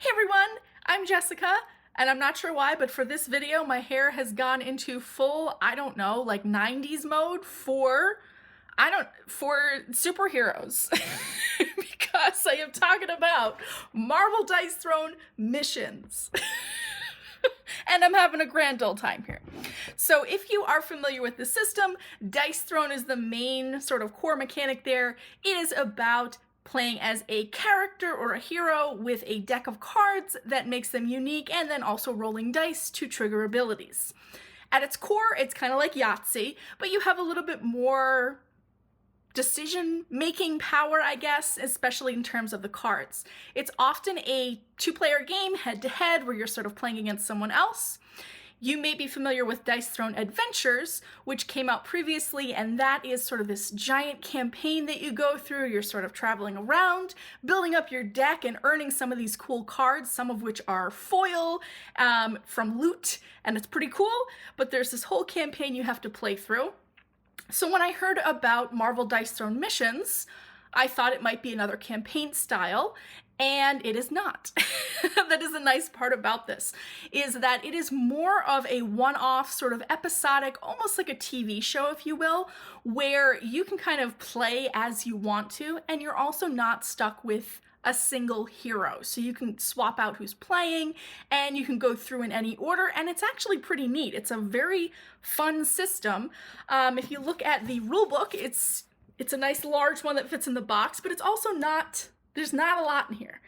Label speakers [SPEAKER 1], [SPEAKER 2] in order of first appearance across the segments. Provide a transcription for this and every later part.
[SPEAKER 1] Hey everyone, I'm Jessica, and I'm not sure why, but for this video, my hair has gone into full, I don't know, like 90s mode for superheroes. Because I am talking about Marvel Dice Throne missions. And I'm having a grand old time here. So if you are familiar with the system, Dice Throne is the main sort of core mechanic there. It is about playing as a character or a hero with a deck of cards that makes them unique, and then also rolling dice to trigger abilities. At its core, it's kind of like Yahtzee, but you have a little bit more decision-making power, I guess, especially in terms of the cards. It's often a two-player game, head-to-head, where you're sort of playing against someone else. You may be familiar with Dice Throne Adventures, which came out previously, and that is sort of this giant campaign that you go through. You're sort of traveling around, building up your deck and earning some of these cool cards, some of which are foil from loot, and it's pretty cool, but there's this whole campaign you have to play through. So when I heard about Marvel Dice Throne missions, I thought it might be another campaign style, and it is not. That is a nice part about this, is that it is more of a one-off sort of episodic, almost like a TV show, if you will, where you can kind of play as you want to, and you're also not stuck with a single hero. So you can swap out who's playing, and you can go through in any order, and it's actually pretty neat. It's a very fun system. If you look at the rulebook, it's a nice large one that fits in the box, but it's also not, there's not a lot in here.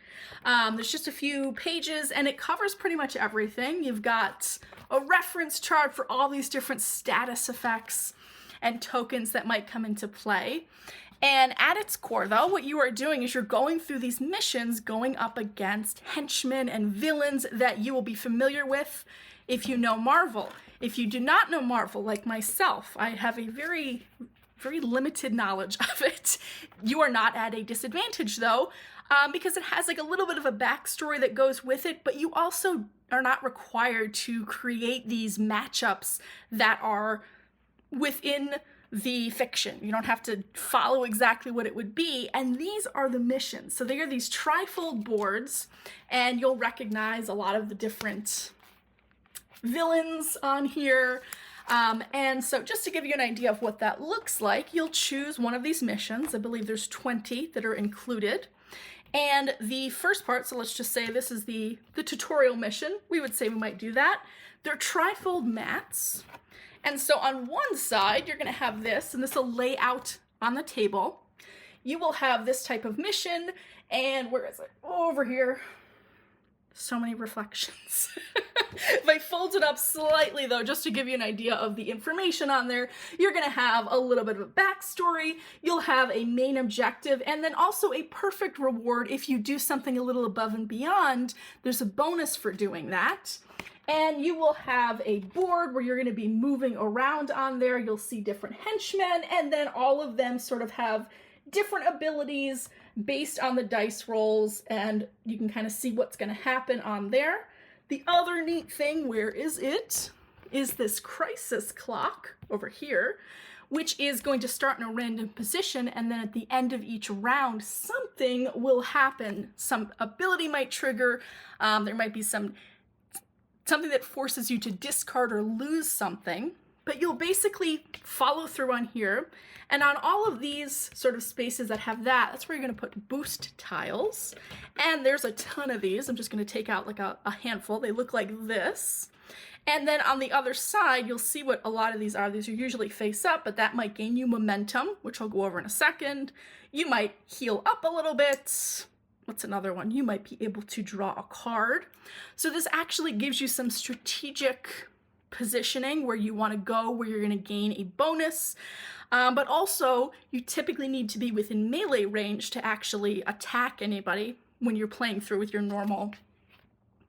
[SPEAKER 1] There's just a few pages, and it covers pretty much everything. You've got a reference chart for all these different status effects and tokens that might come into play. And at its core, though, what you are doing is you're going through these missions, going up against henchmen and villains that you will be familiar with if you know Marvel. If you do not know Marvel, like myself, I have a very limited knowledge of it. You are not at a disadvantage, though, because it has like a little bit of a backstory that goes with it, but you also are not required to create these matchups that are within the fiction. You don't have to follow exactly what it would be, and these are the missions. So they are these trifold boards, and you'll recognize a lot of the different villains on here. And so just to give you an idea of what that looks like, you'll choose one of these missions. I believe there's 20 that are included. And the first part, so let's just say this is the tutorial mission. We would say we might do that. They're trifold mats. And so on one side, you're gonna have this, and this will lay out on the table. You will have this type of mission, and where is it? Over here. So many reflections. If I fold it up slightly, though, just to give you an idea of the information on there, you're gonna have a little bit of a backstory, you'll have a main objective, and then also a perfect reward if you do something a little above and beyond. There's a bonus for doing that. And you will have a board where you're going to be moving around on there. You'll see different henchmen, and then all of them sort of have different abilities based on the dice rolls, and you can kind of see what's going to happen on there. The other neat thing, where is it, is this crisis clock over here, which is going to start in a random position, and then at the end of each round, something will happen. Some ability might trigger, there might be something that forces you to discard or lose something, but you'll basically follow through on here. And on all of these sort of spaces that have that's where you're going to put boost tiles. And there's a ton of these. I'm just going to take out like a handful. They look like this. And then on the other side, you'll see what a lot of these are. These are usually face up, but that might gain you momentum, which I'll go over in a second. You might heal up a little bit. What's another one? You might be able to draw a card. So this actually gives you some strategic positioning where you want to go, where you're going to gain a bonus. But also, you typically need to be within melee range to actually attack anybody when you're playing through with your normal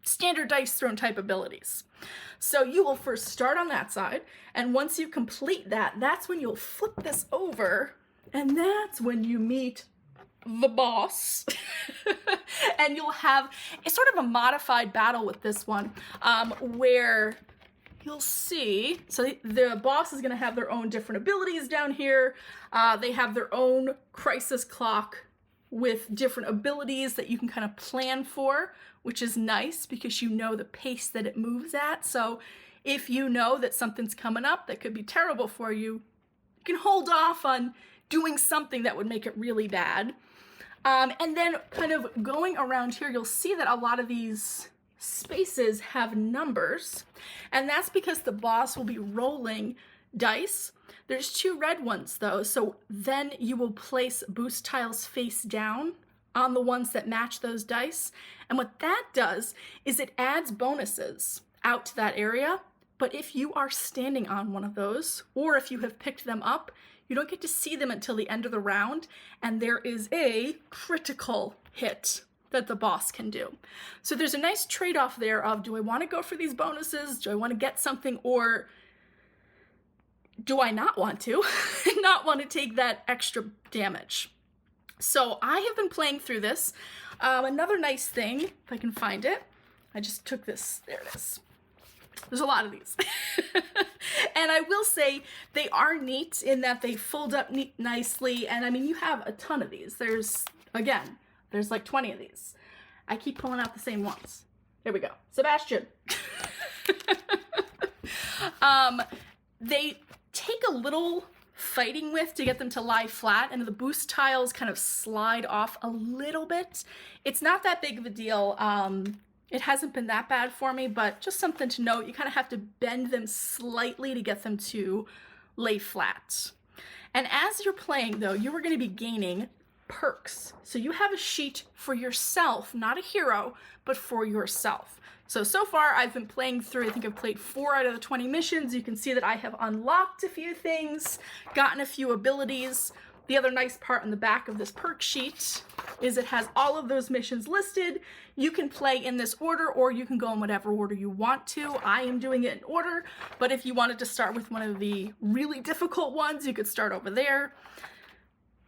[SPEAKER 1] standard Dice Throne type abilities. So you will first start on that side, and once you complete that, that's when you'll flip this over, and that's when you meet the boss. And you'll have a sort of a modified battle with this one, where you'll see, so the boss is going to have their own different abilities down here. They have their own crisis clock with different abilities that you can kind of plan for, which is nice because you know the pace that it moves at. So if you know that something's coming up that could be terrible for you, you can hold off on doing something that would make it really bad. And then kind of going around here, you'll see that a lot of these spaces have numbers, and that's because the boss will be rolling dice. There's 2 red ones though, so then you will place boost tiles face down on the ones that match those dice. And what that does is it adds bonuses out to that area. But if you are standing on one of those, or if you have picked them up, you don't get to see them until the end of the round, and there is a critical hit that the boss can do. So there's a nice trade-off there of, do I want to go for these bonuses? Do I want to get something, or do I not want to? Not want to take that extra damage. So I have been playing through this. Another nice thing, if I can find it, I just took this, there it is. There's a lot of these. And I will say they are neat in that they fold up nicely. And I mean, you have a ton of these. There's like 20 of these. I keep pulling out the same ones. There we go. Sebastian. They take a little fighting with to get them to lie flat, and the boost tiles kind of slide off a little bit. It's not that big of a deal. It hasn't been that bad for me, but just something to note. You kind of have to bend them slightly to get them to lay flat. And as you're playing, though, you are going to be gaining perks. So you have a sheet for yourself, not a hero, but for yourself. So far I've been playing through, I think I've played 4 out of the 20 missions. You can see that I have unlocked a few things, gotten a few abilities. The other nice part in the back of this perk sheet is it has all of those missions listed. You can play in this order, or you can go in whatever order you want to. I am doing it in order, but if you wanted to start with one of the really difficult ones, you could start over there.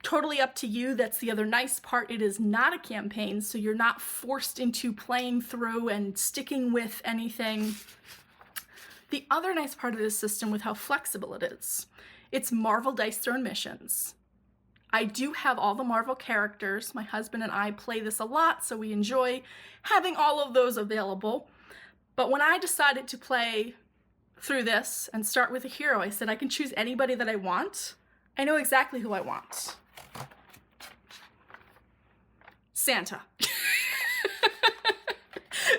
[SPEAKER 1] Totally up to you. That's the other nice part. It is not a campaign, so you're not forced into playing through and sticking with anything. The other nice part of this system with how flexible it is, it's Marvel Dice Throne missions. I do have all the Marvel characters. My husband and I play this a lot, so we enjoy having all of those available. But when I decided to play through this and start with a hero, I said I can choose anybody that I want. I know exactly who I want. Santa.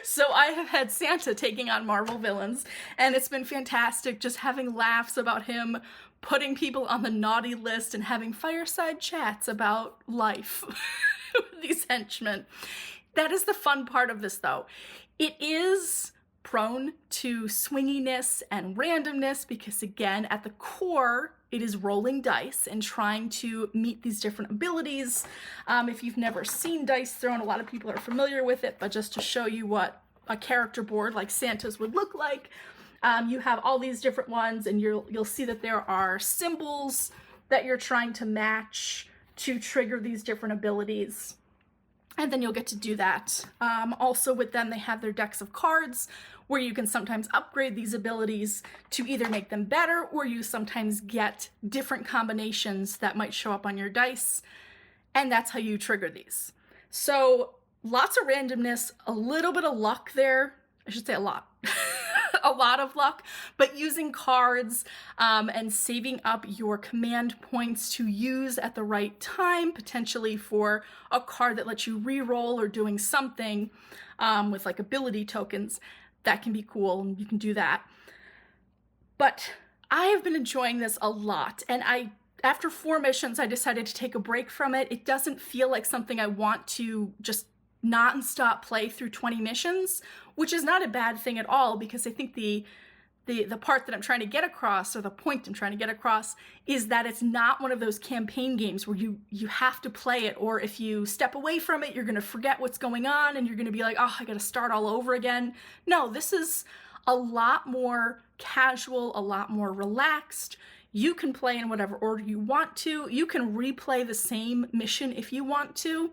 [SPEAKER 1] So I have had Santa taking on Marvel villains, and it's been fantastic just having laughs about him, putting people on the naughty list, and having fireside chats about life with these henchmen. That is the fun part of this, though. It is prone to swinginess and randomness because, again, at the core, it is rolling dice and trying to meet these different abilities. If you've never seen Dice Throne, a lot of people are familiar with it, but just to show you what a character board like Santa's would look like, you have all these different ones, and you'll see that there are symbols that you're trying to match to trigger these different abilities. And then you'll get to do that. Also with them, they have their decks of cards where you can sometimes upgrade these abilities to either make them better, or you sometimes get different combinations that might show up on your dice, and that's how you trigger these. So lots of randomness, a little bit of luck there. I should say a lot. A lot of luck, but using cards and saving up your command points to use at the right time, potentially for a card that lets you re-roll or doing something with like ability tokens, that can be cool, and you can do that. But I have been enjoying this a lot, and after 4 missions, I decided to take a break from it. It doesn't feel like something I want to just non-stop play through 20 missions, which is not a bad thing at all, because I think the part that I'm trying to get across, or the point I'm trying to get across, is that it's not one of those campaign games where you have to play it, or if you step away from it, you're going to forget what's going on, and you're going to be like, oh, I got to start all over again. No, this is a lot more casual, a lot more relaxed. You can play in whatever order you want to. You can replay the same mission if you want to.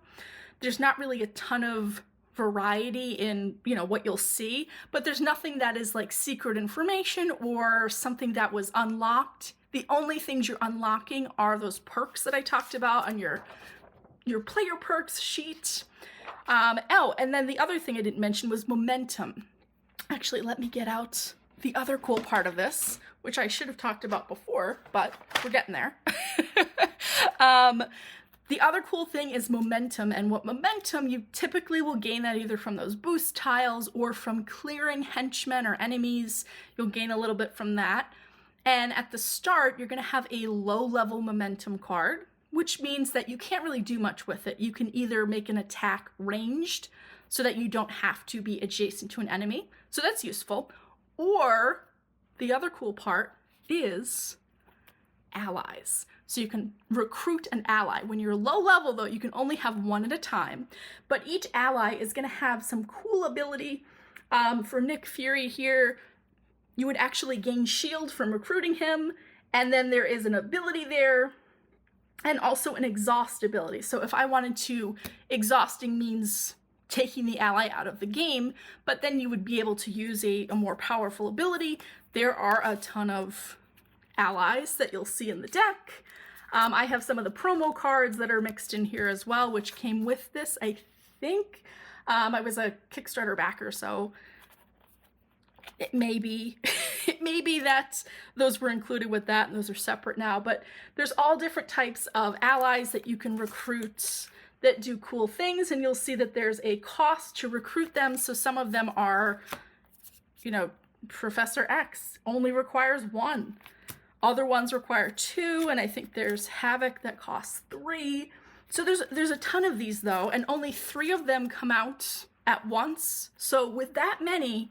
[SPEAKER 1] There's not really a ton of variety in, what you'll see, but there's nothing that is like secret information or something that was unlocked. The only things you're unlocking are those perks that I talked about on your your player perks sheet. Oh, and then the other thing I didn't mention was momentum. Actually, let me get out the other cool part of this, which I should have talked about before, but we're getting there. The other cool thing is momentum, and what momentum, you typically will gain that either from those boost tiles or from clearing henchmen or enemies. You'll gain a little bit from that. And at the start, you're going to have a low-level momentum card, which means that you can't really do much with it. You can either make an attack ranged so that you don't have to be adjacent to an enemy, so that's useful, or the other cool part is allies. So you can recruit an ally. When you're low level though, you can only have one at a time, but each ally is going to have some cool ability. For Nick Fury here, you would actually gain shield from recruiting him, and then there is an ability there, and also an exhaust ability. So if I wanted to, exhausting means taking the ally out of the game, but then you would be able to use a more powerful ability. There are a ton of allies that you'll see in the deck. I have some of the promo cards that are mixed in here as well, which came with this, I think. I was a Kickstarter backer, so it may be that those were included with that and those are separate now, but there's all different types of allies that you can recruit that do cool things, and you'll see that there's a cost to recruit them. So some of them are, Professor X only requires 1. Other ones require 2, and I think there's Havoc that costs 3. So there's a ton of these though, and only 3 of them come out at once. So with that many,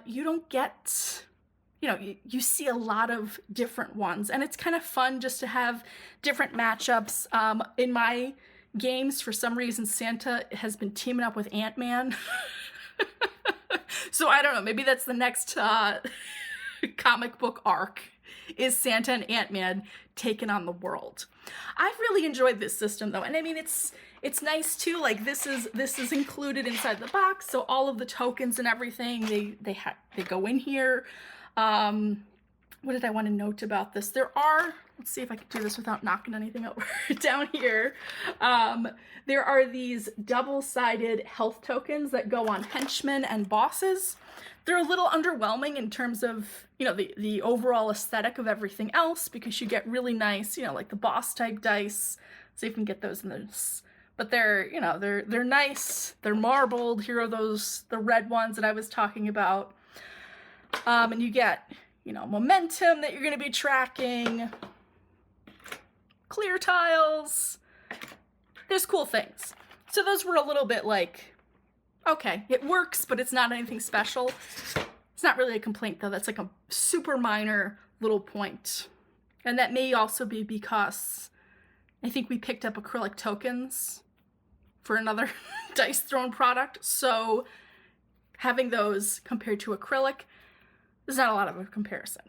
[SPEAKER 1] you don't get, you see a lot of different ones, and it's kind of fun just to have different matchups. In my games, for some reason, Santa has been teaming up with Ant-Man. So I don't know, maybe that's the next comic book arc, is Santa and Ant-Man taking on the world. I've really enjoyed this system though, and I mean it's nice too. Like this is included inside the box, so all of the tokens and everything they go in here. What did I want to note about this? There are, let's see if I can do this without knocking anything over down here. There are these double-sided health tokens that go on henchmen and bosses. They're a little underwhelming in terms of, the overall aesthetic of everything else, because you get really nice, like the boss type dice. See if we can get those in this. But they're nice. They're marbled. Here are the red ones that I was talking about. And you get, momentum that you're going to be tracking, clear tiles. There's cool things. So those were a little bit like, okay, it works, but it's not anything special. It's not really a complaint though. That's like a super minor little point. And that may also be because I think we picked up acrylic tokens for another Dice Throne product. So having those compared to acrylic, there's not a lot of a comparison.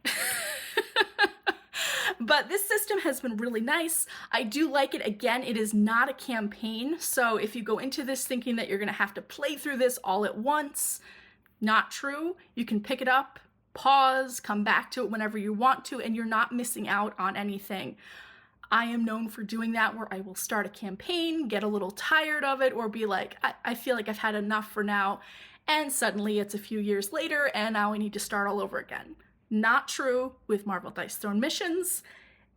[SPEAKER 1] But this system has been really nice. I do like it. Again, it is not a campaign. So if you go into this thinking that you're going to have to play through this all at once, not true. You can pick it up, pause, come back to it whenever you want to, and you're not missing out on anything. I am known for doing that, where I will start a campaign, get a little tired of it, or be like, I feel like I've had enough for now. And suddenly it's a few years later and now I need to start all over again. Not true with Marvel Dice Throne missions,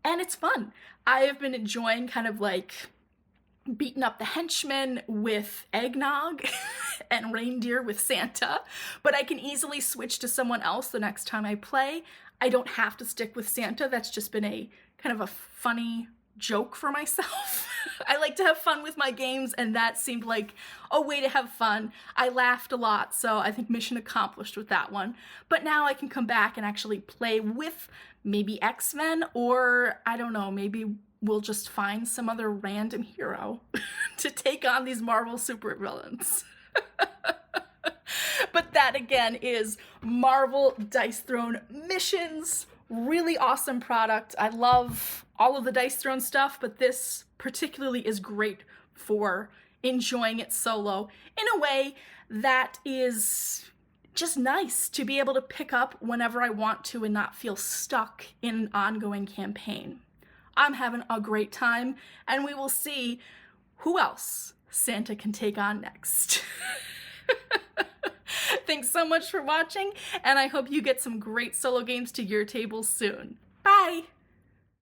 [SPEAKER 1] and it's fun. I have been enjoying kind of like beating up the henchmen with eggnog and reindeer with Santa, but I can easily switch to someone else the next time I play. I don't have to stick with Santa. That's just been a kind of a funny joke for myself. I like to have fun with my games, and that seemed like a way to have fun. I laughed a lot, so I think mission accomplished with that one. But now I can come back and actually play with maybe X-Men, or I don't know, maybe we'll just find some other random hero to take on these Marvel supervillains. But that again is Marvel Dice Throne Missions. Really awesome product. I love all of the Dice Throne stuff, but this particularly is great for enjoying it solo in a way that is just nice to be able to pick up whenever I want to and not feel stuck in an ongoing campaign. I'm having a great time, and we will see who else Santa can take on next. Thanks so much for watching, and I hope you get some great solo games to your table soon. Bye!